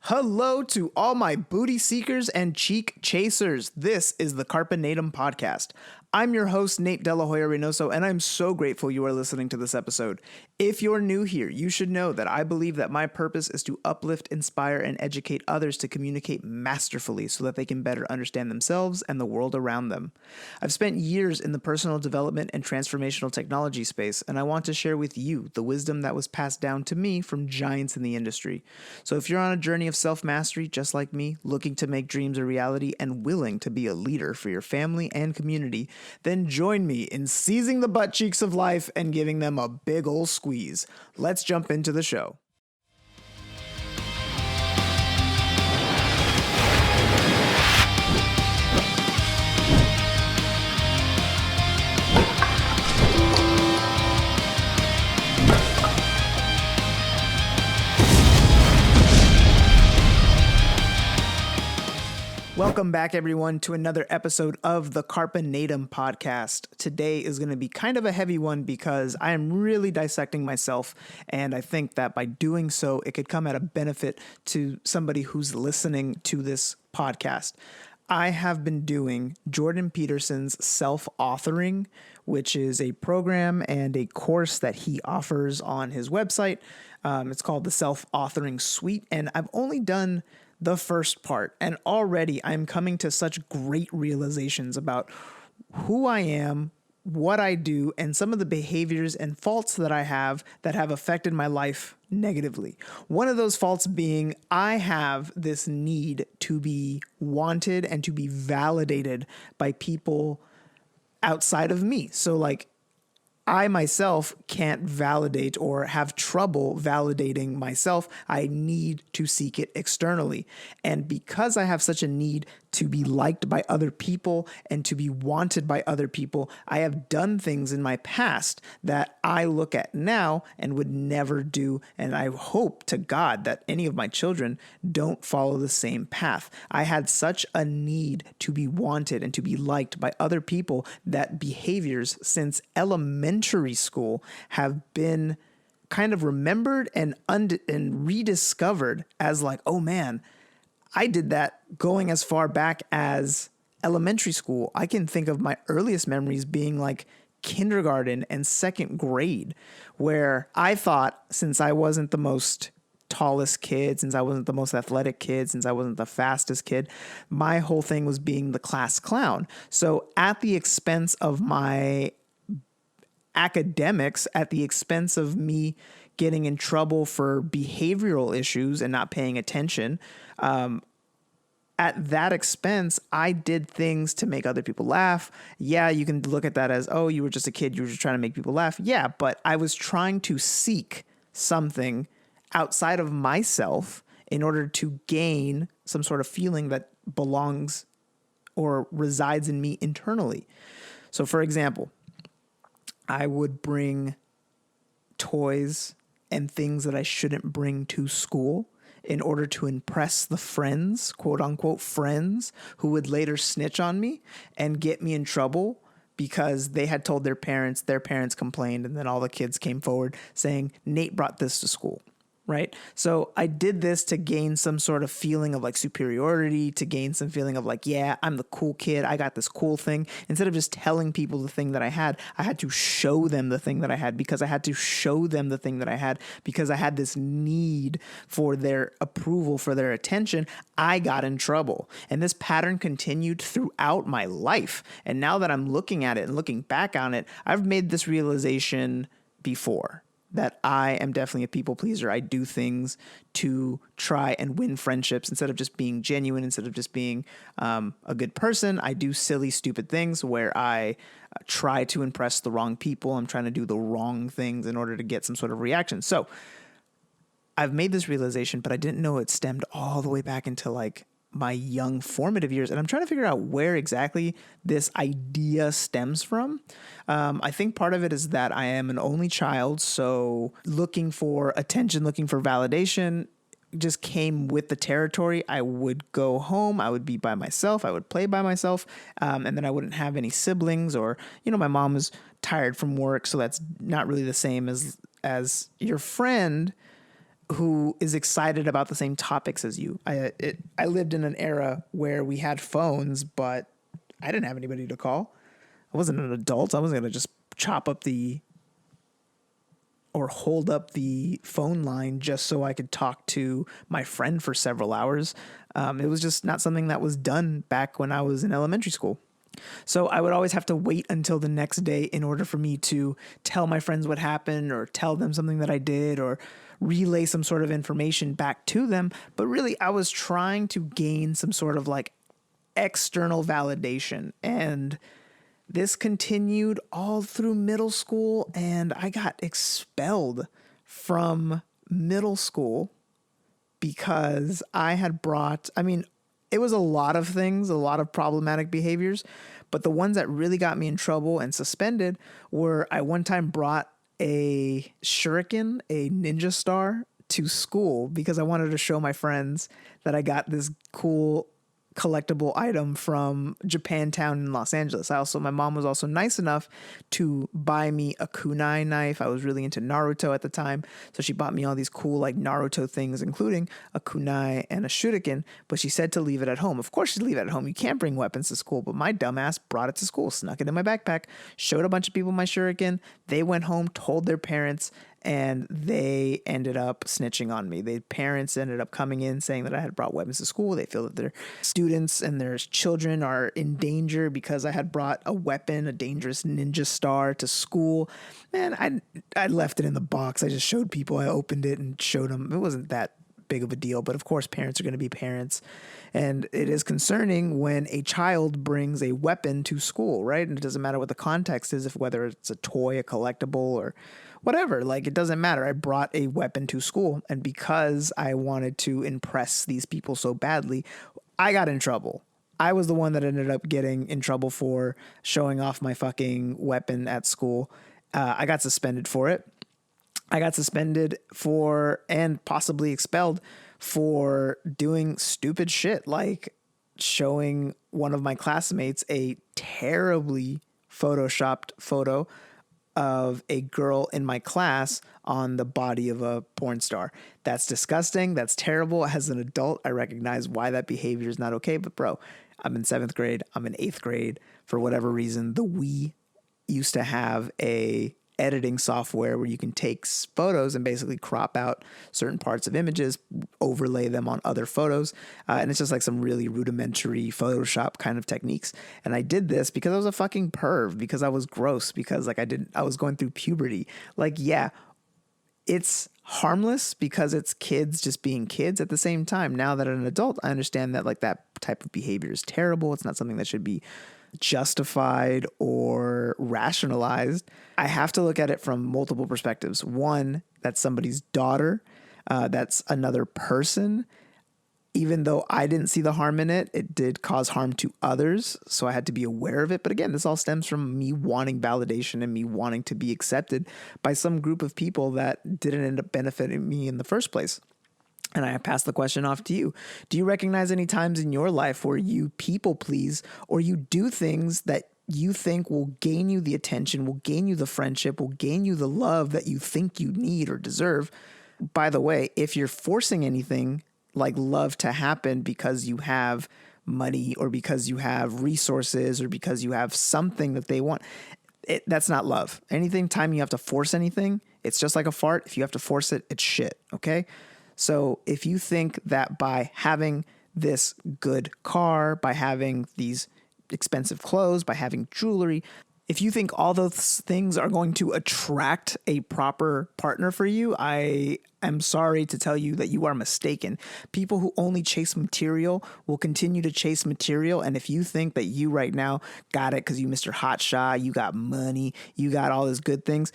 Hello to all my booty seekers and cheek chasers. This is the Carpe Natem Podcast. I'm your host, Nate Della Hoya-Reynoso, and I'm so grateful you are listening to this episode. If you're new here, you should know that I believe that my purpose is to uplift, inspire, and educate others to communicate masterfully so that they can better understand themselves and the world around them. I've spent years in the personal development and transformational technology space, and I want to share with you the wisdom that was passed down to me from giants in the industry. So if you're on a journey of self-mastery, just like me, looking to make dreams a reality and willing to be a leader for your family and community, then join me in seizing the butt cheeks of life and giving them a big ol' squeeze. Let's jump into the show. Welcome back, everyone, to another episode of the Carpe Natem Podcast. Today is going to be kind of a heavy one because I am really dissecting myself, and I think that by doing so, it could come at a benefit to somebody who's listening to this podcast. I have been doing Jordan Peterson's self-authoring, which is a program and a course that he offers on his website. It's called the Self-Authoring Suite, and I've only done the first part, and already I'm coming to such great realizations about who I am, what I do, and some of the behaviors and faults that I have that have affected my life negatively. One of those faults being I have this need to be wanted and to be validated by people outside of me. So like I myself can't validate or have trouble validating myself. I need to seek it externally. And because I have such a need to be liked by other people and to be wanted by other people, I have done things in my past that I look at now and would never do. And I hope to God that any of my children don't follow the same path. I had such a need to be wanted and to be liked by other people that behaviors since elementary school have been kind of remembered and rediscovered as like, oh man, I did that going as far back as elementary school. I can think of my earliest memories being like kindergarten and second grade, where I thought since I wasn't the most tallest kid, since I wasn't the most athletic kid, since I wasn't the fastest kid, my whole thing was being the class clown. So at the expense of my academics, at the expense of me getting in trouble for behavioral issues and not paying attention, at that expense, I did things to make other people laugh. Yeah, you can look at that as, oh, you were just a kid. You were just trying to make people laugh. Yeah, but I was trying to seek something outside of myself in order to gain some sort of feeling that belongs or resides in me internally. So, for example, I would bring toys and things that I shouldn't bring to school in order to impress the friends, quote unquote friends, who would later snitch on me and get me in trouble because they had told their parents complained, and then all the kids came forward saying, Nate brought this to school. Right. So I did this to gain some sort of feeling of like superiority, to gain some feeling of like, yeah, I'm the cool kid. I got this cool thing. Instead of just telling people the thing that I had to show them the thing that I had, because I had to show them the thing that I had, because I had this need for their approval, for their attention. I got in trouble. And this pattern continued throughout my life. And now that I'm looking at it and looking back on it, I've made this realization before, that I am definitely a people pleaser. I do things to try and win friendships instead of just being genuine, instead of just being a good person. I do silly, stupid things where I try to impress the wrong people. I'm trying to do the wrong things in order to get some sort of reaction. So I've made this realization, but I didn't know it stemmed all the way back into like my young formative years. And I'm trying to figure out where exactly this idea stems from. I think part of it is that I am an only child. So looking for attention, looking for validation just came with the territory. I would go home. I would be by myself. I would play by myself. And then I wouldn't have any siblings, or, my mom was tired from work. So that's not really the same as your friend who is excited about the same topics as you. I lived in an era where we had phones, but I didn't have anybody to call. I wasn't an adult. I wasn't going to just hold up the phone line just so I could talk to my friend for several hours. It was just not something that was done back when I was in elementary school. So I would always have to wait until the next day in order for me to tell my friends what happened or tell them something that I did or relay some sort of information back to them. But really, I was trying to gain some sort of like external validation. And this continued all through middle school, and I got expelled from middle school because I had it was a lot of things, a lot of problematic behaviors, but the ones that really got me in trouble and suspended were I one time brought a shuriken, a ninja star, to school because I wanted to show my friends that I got this cool collectible item from Japantown in Los Angeles. My mom was also nice enough to buy me a kunai knife. I was really into Naruto at the time, so she bought me all these cool like Naruto things, including a kunai and a shuriken, but she said to leave it at home. Of course she'd leave it at home. You can't bring weapons to school, but my dumbass brought it to school, snuck it in my backpack, showed a bunch of people my shuriken. They went home, told their parents, and they ended up snitching on me. The parents ended up coming in saying that I had brought weapons to school. They feel that their students and their children are in danger because I had brought a weapon, a dangerous ninja star, to school. Man, I left it in the box. I just showed people. I opened it and showed them. It wasn't that big of a deal, but of course parents are going to be parents, and it is concerning when a child brings a weapon to school, right? And it doesn't matter what the context is, if whether it's a toy, a collectible, or whatever, like it doesn't matter. I brought a weapon to school, and because I wanted to impress these people so badly, I got in trouble. I was the one that ended up getting in trouble for showing off my fucking weapon at school. I got suspended for it. I got suspended for and possibly expelled for doing stupid shit, like showing one of my classmates a terribly photoshopped photo of a girl in my class on the body of a porn star. That's disgusting. That's terrible. As an adult, I recognize why that behavior is not okay. But bro, I'm in 7th grade. I'm in 8th grade. For whatever reason, the Wii used to have a editing software where you can take photos and basically crop out certain parts of images, overlay them on other photos. And it's just like some really rudimentary Photoshop kind of techniques. And I did this because I was a fucking perv, because I was gross, because like I was going through puberty. Like, yeah, it's harmless because it's kids just being kids. At the same time, now that I'm an adult, I understand that like that type of behavior is terrible. It's not something that should be justified or rationalized. I have to look at it from multiple perspectives. One, that's somebody's daughter. That's another person. Even though I didn't see the harm in it, it did cause harm to others. So I had to be aware of it. But again, this all stems from me wanting validation and me wanting to be accepted by some group of people that didn't end up benefiting me in the first place. And I pass the question off to you. Do you recognize any times in your life where you people please, or you do things that you think will gain you the attention, will gain you the friendship, will gain you the love that you think you need or deserve? By the way, if you're forcing anything like love to happen because you have money or because you have resources or because you have something that they want, that's not love. Time you have to force anything, it's just like a fart. If you have to force it, it's shit, okay? So if you think that by having this good car, by having these expensive clothes, by having jewelry, if you think all those things are going to attract a proper partner for you, I am sorry to tell you that you are mistaken. People who only chase material will continue to chase material. And if you think that you right now got it because you Mr. Hotshot, you got money, you got all these good things,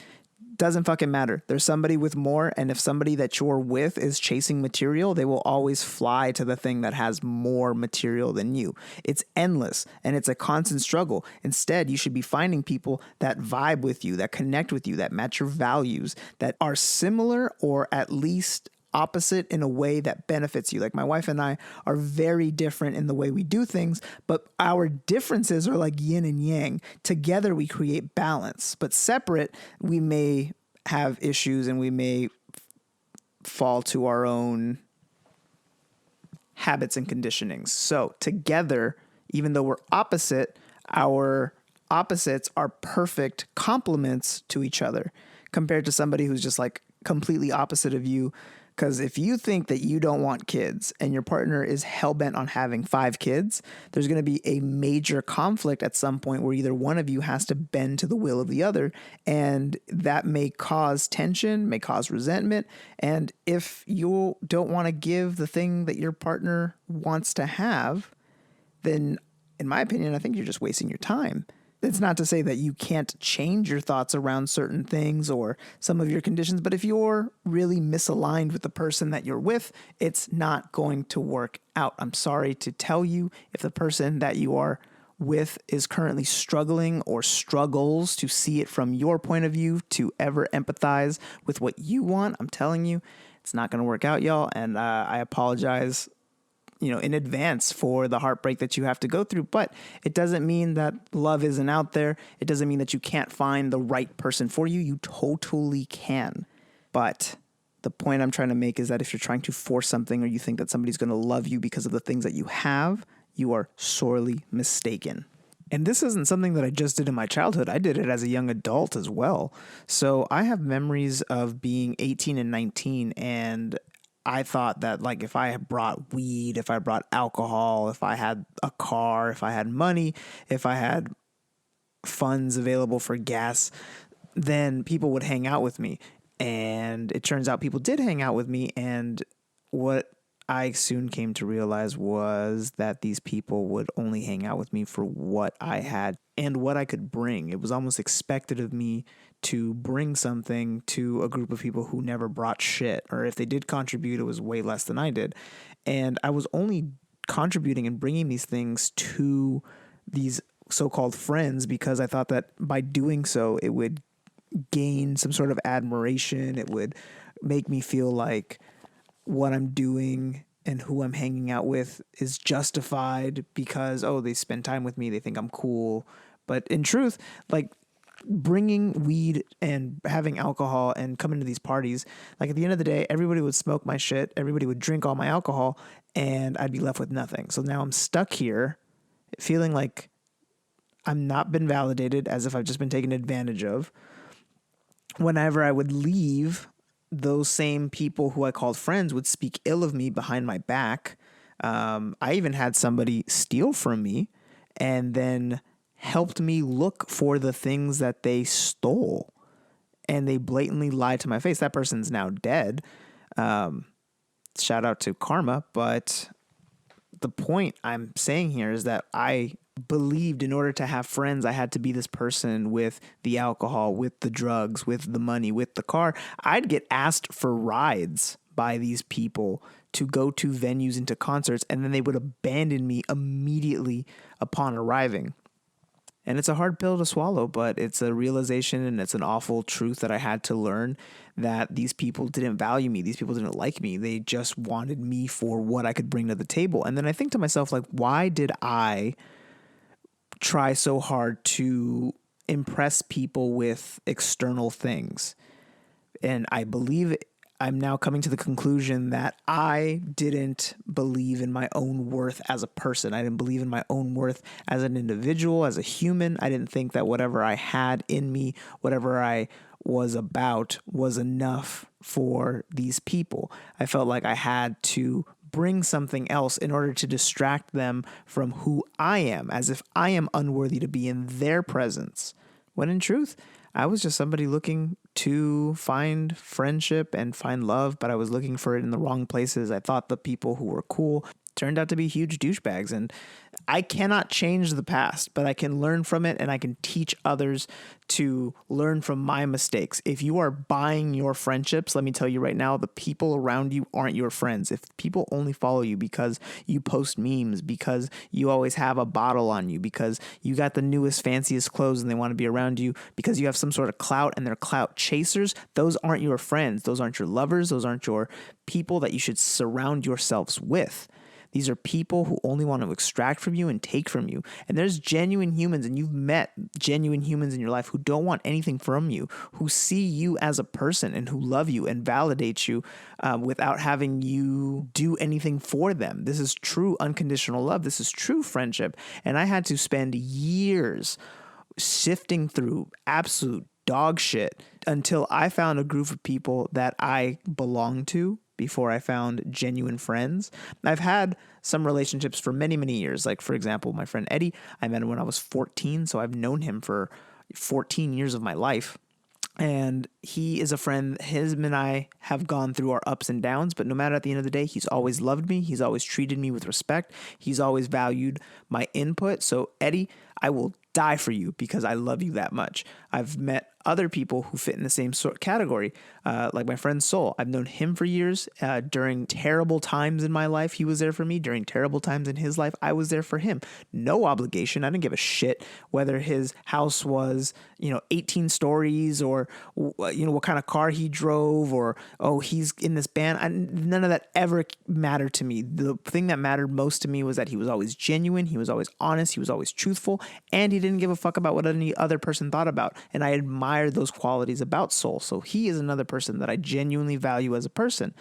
doesn't fucking matter. There's somebody with more, and if somebody that you're with is chasing material, they will always fly to the thing that has more material than you. It's endless, and it's a constant struggle. Instead, you should be finding people that vibe with you, that connect with you, that match your values, that are similar or at least opposite in a way that benefits you. Like my wife and I are very different in the way we do things, but our differences are like yin and yang. Together we create balance, but separate we may have issues and we may fall to our own habits and conditionings. So together, even though we're opposite, our opposites are perfect complements to each other compared to somebody who's just like completely opposite of you. Because if you think that you don't want kids and your partner is hell-bent on having 5 kids, there's going to be a major conflict at some point where either one of you has to bend to the will of the other. And that may cause tension, may cause resentment. And if you don't want to give the thing that your partner wants to have, then in my opinion, I think you're just wasting your time. It's not to say that you can't change your thoughts around certain things or some of your conditions, but if you're really misaligned with the person that you're with, it's not going to work out. I'm sorry to tell you, if the person that you are with is currently struggling or struggles to see it from your point of view, to ever empathize with what you want, I'm telling you, it's not going to work out, y'all. And I apologize in advance for the heartbreak that you have to go through, but it doesn't mean that love isn't out there. It doesn't mean that you can't find the right person for you. You totally can. But the point I'm trying to make is that if you're trying to force something or you think that somebody's going to love you because of the things that you have, you are sorely mistaken. And this isn't something that I just did in my childhood. I did it as a young adult as well. So I have memories of being 18 and 19, and I thought that like if I had brought weed, if I brought alcohol, if I had a car, if I had money, if I had funds available for gas, then people would hang out with me. And it turns out people did hang out with me. And what I soon came to realize was that these people would only hang out with me for what I had and what I could bring. It was almost expected of me to bring something to a group of people who never brought shit, or if they did contribute, it was way less than I did. And I was only contributing and bringing these things to these so-called friends because I thought that by doing so, it would gain some sort of admiration. It would make me feel like what I'm doing and who I'm hanging out with is justified because, they spend time with me. They think I'm cool. But in truth, like bringing weed and having alcohol and coming to these parties, like at the end of the day, everybody would smoke my shit. Everybody would drink all my alcohol and I'd be left with nothing. So now I'm stuck here feeling like I'm not been validated, as if I've just been taken advantage of. Whenever I would leave, those same people who I called friends would speak ill of me behind my back. I even had somebody steal from me and then helped me look for the things that they stole. And they blatantly lied to my face. That person's now dead. Shout out to karma. But the point I'm saying here is that I believed in order to have friends, I had to be this person with the alcohol, with the drugs, with the money, with the car. I'd get asked for rides by these people to go to venues and to concerts, and then they would abandon me immediately upon arriving. And it's a hard pill to swallow, but it's a realization and it's an awful truth that I had to learn, that these people didn't value me. These people didn't like me. They just wanted me for what I could bring to the table. And then I think to myself, like, why did I try so hard to impress people with external things? And I believe I'm now coming to the conclusion that I didn't believe in my own worth as a person. I didn't believe in my own worth as an individual, as a human. I didn't think that whatever I had in me, whatever I was about, was enough for these people. I felt like I had to bring something else in order to distract them from who I am, as if I am unworthy to be in their presence. When in truth, I was just somebody looking to find friendship and find love, but I was looking for it in the wrong places. I thought the people who were cool turned out to be huge douchebags. And I cannot change the past, but I can learn from it and I can teach others to learn from my mistakes. If you are buying your friendships, let me tell you right now, the people around you aren't your friends. If people only follow you because you post memes, because you always have a bottle on you, because you got the newest, fanciest clothes and they want to be around you, because you have some sort of clout and they're clout chasers, those aren't your friends. Those aren't your lovers. Those aren't your people that you should surround yourselves with. These are people who only want to extract from you and take from you. And there's genuine humans, and you've met genuine humans in your life who don't want anything from you, who see you as a person and who love you and validate you without having you do anything for them. This is true unconditional love. This is true friendship. And I had to spend years sifting through absolute dog shit until I found a group of people that I belong to before I found genuine friends. I've had some relationships for many, many years. Like, for example, my friend Eddie, I met him when I was 14. So I've known him for 14 years of my life. And he is a friend. Him and I have gone through our ups and downs, but no matter at the end of the day, he's always loved me. He's always treated me with respect. He's always valued my input. So Eddie, I will die for you because I love you that much. I've met other people who fit in the same sort category, like my friend Sol. I've known him for years. During terrible times in my life, he was there for me. During terrible times in his life, I was there for him. No obligation. I didn't give a shit whether his house was, 18 stories or, what kind of car he drove or, oh, he's in this band. None of that ever mattered to me. The thing that mattered most to me was that he was always genuine. He was always honest. He was always truthful. And he didn't give a fuck about what any other person thought about. And I admire those qualities about Sol. So he is another person that I genuinely value as a person.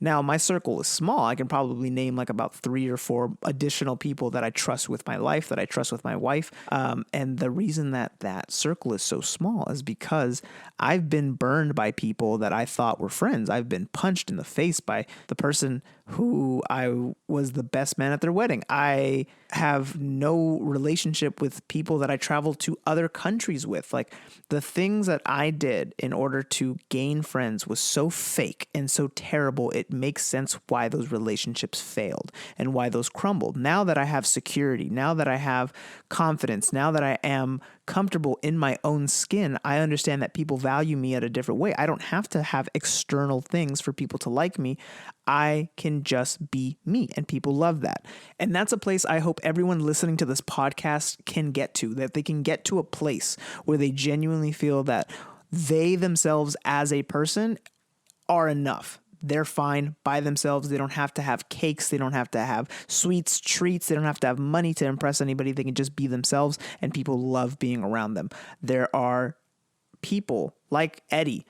Now, my circle is small. I can probably name like about 3 or 4 additional people that I trust with my life, that I trust with my wife. And the reason that circle is so small is because I've been burned by people that I thought were friends. I've been punched in the face by the person who I was the best man at their wedding. I have no relationship with people that I traveled to other countries with. Like, the things that I did in order to gain friends was so fake and so terrible. It makes sense why those relationships failed and why those crumbled. Now that I have security, now that I have confidence, now that I am comfortable in my own skin, I understand that people value me at a different way. I don't have to have external things for people to like me. I can just be me, and people love that. And that's a place I hope everyone listening to this podcast can get to, that they can get to a place where they genuinely feel that they themselves as a person are enough. They're fine by themselves. They don't have to have cakes. They don't have to have sweets, treats. They don't have to have money to impress anybody. They can just be themselves, and people love being around them. There are people like Eddie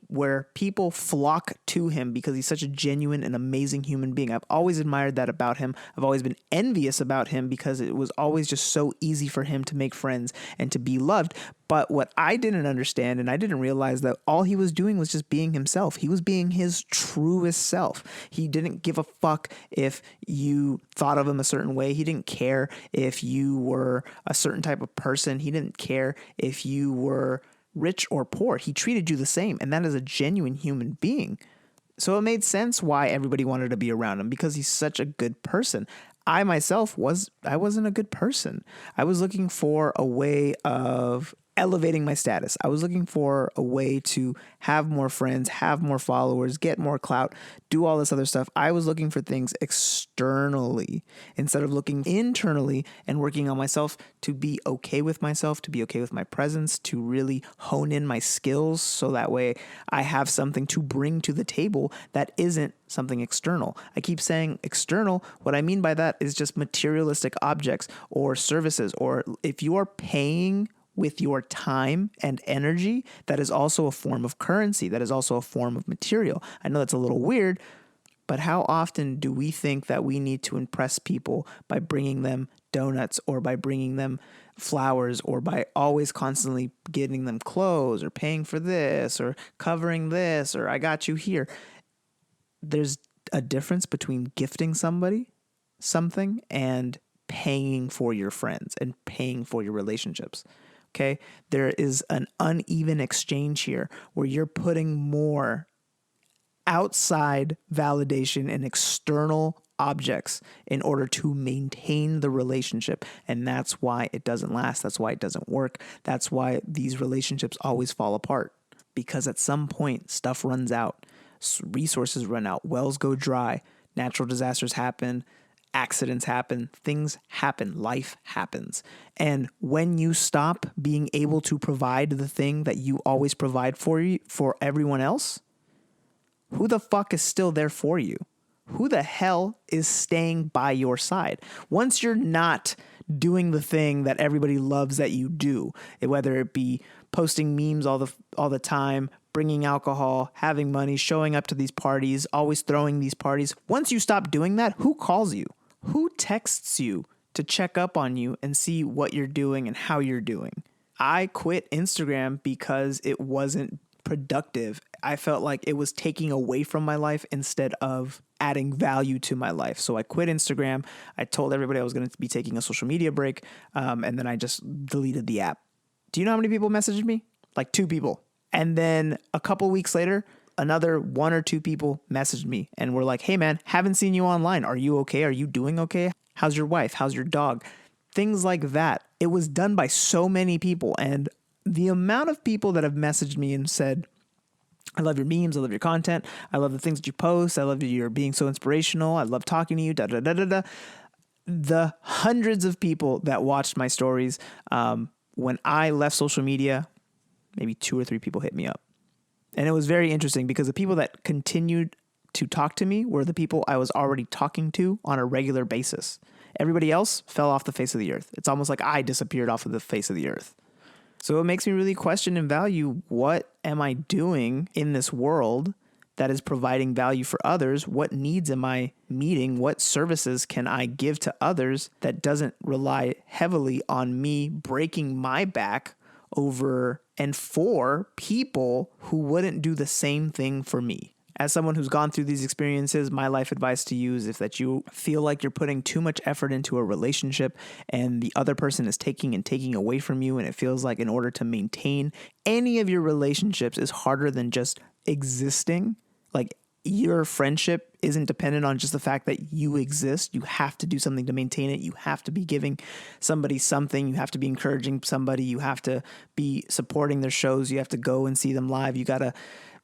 where people flock to him because he's such a genuine and amazing human being. I've always admired that about him. I've always been envious about him because it was always just so easy for him to make friends and to be loved. But what I didn't understand, and I didn't realize, that all he was doing was just being himself. He was being his truest self. He didn't give a fuck if you thought of him a certain way. He didn't care if you were a certain type of person. He didn't care if you were rich or poor. He treated you the same, and that is a genuine human being. So it made sense why everybody wanted to be around him, because he's such a good person. I myself wasn't a good person. I was looking for a way of elevating my status. I was looking for a way to have more friends, have more followers, get more clout, do all this other stuff. I was looking for things externally instead of looking internally and working on myself to be okay with myself, to be okay with my presence, to really hone in my skills so that way I have something to bring to the table that isn't something external. I keep saying external. What I mean by that is just materialistic objects or services, or if you are paying with your time and energy, that is also a form of currency. That is also a form of material. I know that's a little weird, but how often do we think that we need to impress people by bringing them donuts or by bringing them flowers or by always constantly getting them clothes or paying for this or covering this or I got you here? There's a difference between gifting somebody something and paying for your friends and paying for your relationships. Okay, there is an uneven exchange here where you're putting more outside validation and external objects in order to maintain the relationship. And that's why it doesn't last. That's why it doesn't work. That's why these relationships always fall apart, because at some point stuff runs out, resources run out, wells go dry, natural disasters happen, accidents happen, things happen, life happens. And when you stop being able to provide the thing that you always provide for everyone else, who the fuck is still there for you? who the hell is staying by your side? Once you're not doing the thing that everybody loves that you do, whether it be posting memes all the time, bringing alcohol, having money, showing up to these parties, always throwing these parties. Once you stop doing that, who calls you? Who texts you to check up on you and see what you're doing and how you're doing? I quit Instagram because it wasn't productive. I felt like it was taking away from my life instead of adding value to my life. So I quit Instagram. I told everybody I was going to be taking a social media break. And then I just deleted the app. Do you know how many people messaged me? Like 2 people. And then a couple weeks later, another 1 or 2 people messaged me and were like, hey man, haven't seen you online. Are you okay? Are you doing okay? How's your wife? How's your dog? Things like that. It was done by so many people. And the amount of people that have messaged me and said, I love your memes. I love your content. I love the things that you post. I love that you're being so inspirational. I love talking to you. Da, da, da, da, da. The hundreds of people that watched my stories, when I left social media, maybe 2 or 3 people hit me up. And it was very interesting because the people that continued to talk to me were the people I was already talking to on a regular basis. Everybody else fell off the face of the earth. It's almost like I disappeared off of the face of the earth. So it makes me really question and value, what am I doing in this world that is providing value for others? What needs am I meeting? What services can I give to others that doesn't rely heavily on me breaking my back over and for people who wouldn't do the same thing for me? As someone who's gone through these experiences, my life advice to you is if that you feel like you're putting too much effort into a relationship and the other person is taking away from you, and it feels like in order to maintain any of your relationships is harder than just existing, like your friendship isn't dependent on just the fact that you exist. You have to do something to maintain it. You have to be giving somebody something. You have to be encouraging somebody. You have to be supporting their shows. You have to go and see them live. You got to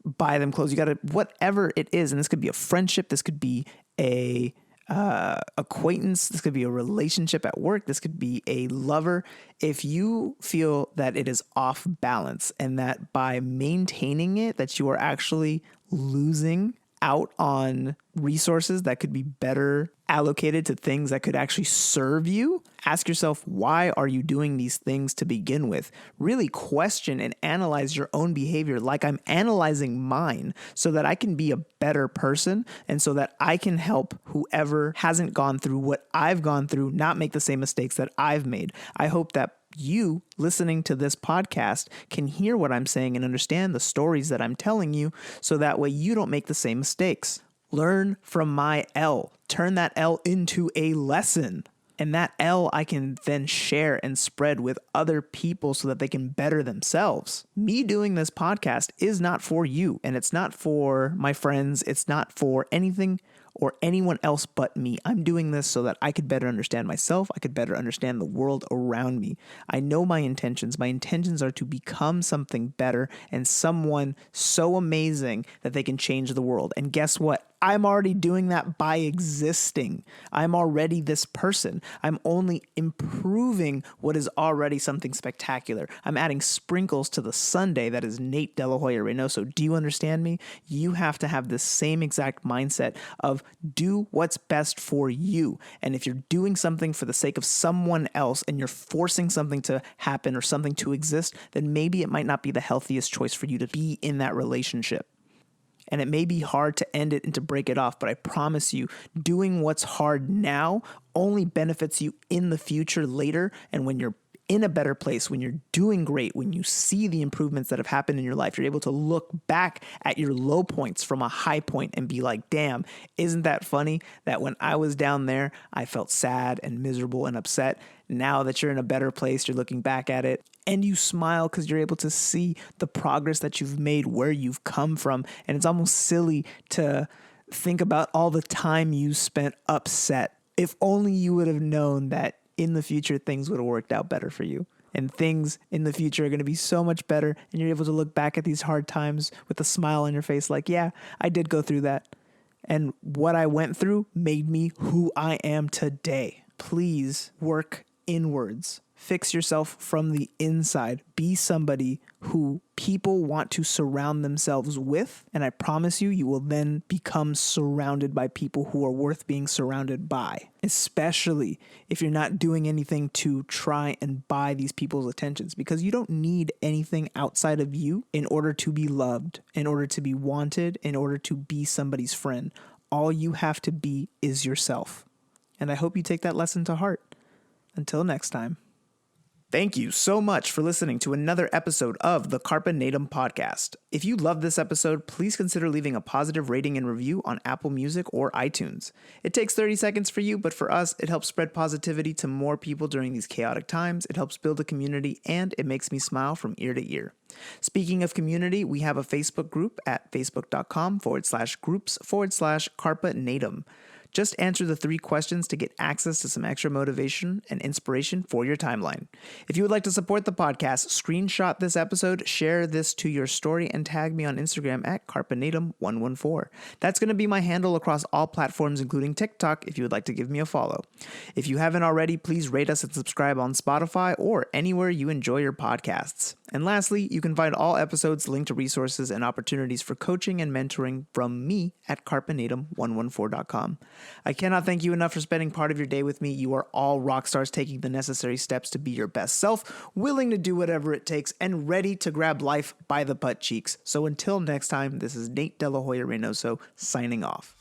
buy them clothes. You got to, whatever it is. And this could be a friendship. This could be a acquaintance. This could be a relationship at work. This could be a lover. If you feel that it is off balance and that by maintaining it, that you are actually losing out on resources that could be better allocated to things that could actually serve you, ask yourself, why are you doing these things to begin with? Really question and analyze your own behavior like I'm analyzing mine so that I can be a better person and so that I can help whoever hasn't gone through what I've gone through not make the same mistakes that I've made. I hope that you listening to this podcast can hear what I'm saying and understand the stories that I'm telling you so that way you don't make the same mistakes. Learn from my L. Turn that L into a lesson. And that L I can then share and spread with other people so that they can better themselves. Me doing this podcast is not for you, and it's not for my friends. It's not for anything or anyone else but me. I'm doing this so that I could better understand myself. I could better understand the world around me. I know my intentions. My intentions are to become something better and someone so amazing that they can change the world. And guess what? I'm already doing that by existing. I'm already this person. I'm only improving what is already something spectacular. I'm adding sprinkles to the sundae that is Nate de la Hoya-Reynoso. Do you understand me? You have to have the same exact mindset of do what's best for you. And if you're doing something for the sake of someone else and you're forcing something to happen or something to exist, then maybe it might not be the healthiest choice for you to be in that relationship. And it may be hard to end it and to break it off, but I promise you, doing what's hard now only benefits you in the future later. And when you're in a better place, when you're doing great, when you see the improvements that have happened in your life, you're able to look back at your low points from a high point and be like, damn, isn't that funny that when I was down there, I felt sad and miserable and upset. Now that you're in a better place, you're looking back at it and you smile because you're able to see the progress that you've made, where you've come from. And it's almost silly to think about all the time you spent upset. If only you would have known that in the future, things would have worked out better for you. And things in the future are going to be so much better. And you're able to look back at these hard times with a smile on your face like, yeah, I did go through that. And what I went through made me who I am today. Please work inwards. Fix yourself from the inside. Be somebody who people want to surround themselves with. And I promise you, you will then become surrounded by people who are worth being surrounded by, especially if you're not doing anything to try and buy these people's attentions, because you don't need anything outside of you in order to be loved, in order to be wanted, in order to be somebody's friend. All you have to be is yourself. And I hope you take that lesson to heart. Until next time. Thank you so much for listening to another episode of the Carpe Natem Podcast. If you love this episode, please consider leaving a positive rating and review on Apple Music or iTunes. It takes 30 seconds for you, but for us, it helps spread positivity to more people during these chaotic times. It helps build a community, and it makes me smile from ear to ear. Speaking of community, we have a Facebook group at facebook.com/groups/Carpe Natem. Just answer the 3 questions to get access to some extra motivation and inspiration for your timeline. If you would like to support the podcast, screenshot this episode, share this to your story, and tag me on Instagram at Carpe Natem 114. That's going to be my handle across all platforms, including TikTok, if you would like to give me a follow. If you haven't already, please rate us and subscribe on Spotify or anywhere you enjoy your podcasts. And lastly, you can find all episodes linked to resources and opportunities for coaching and mentoring from me at carpenatem114.com. I cannot thank you enough for spending part of your day with me. You are all rock stars taking the necessary steps to be your best self, willing to do whatever it takes, and ready to grab life by the butt cheeks. So until next time, this is Nate De La Hoya-Reynoso signing off.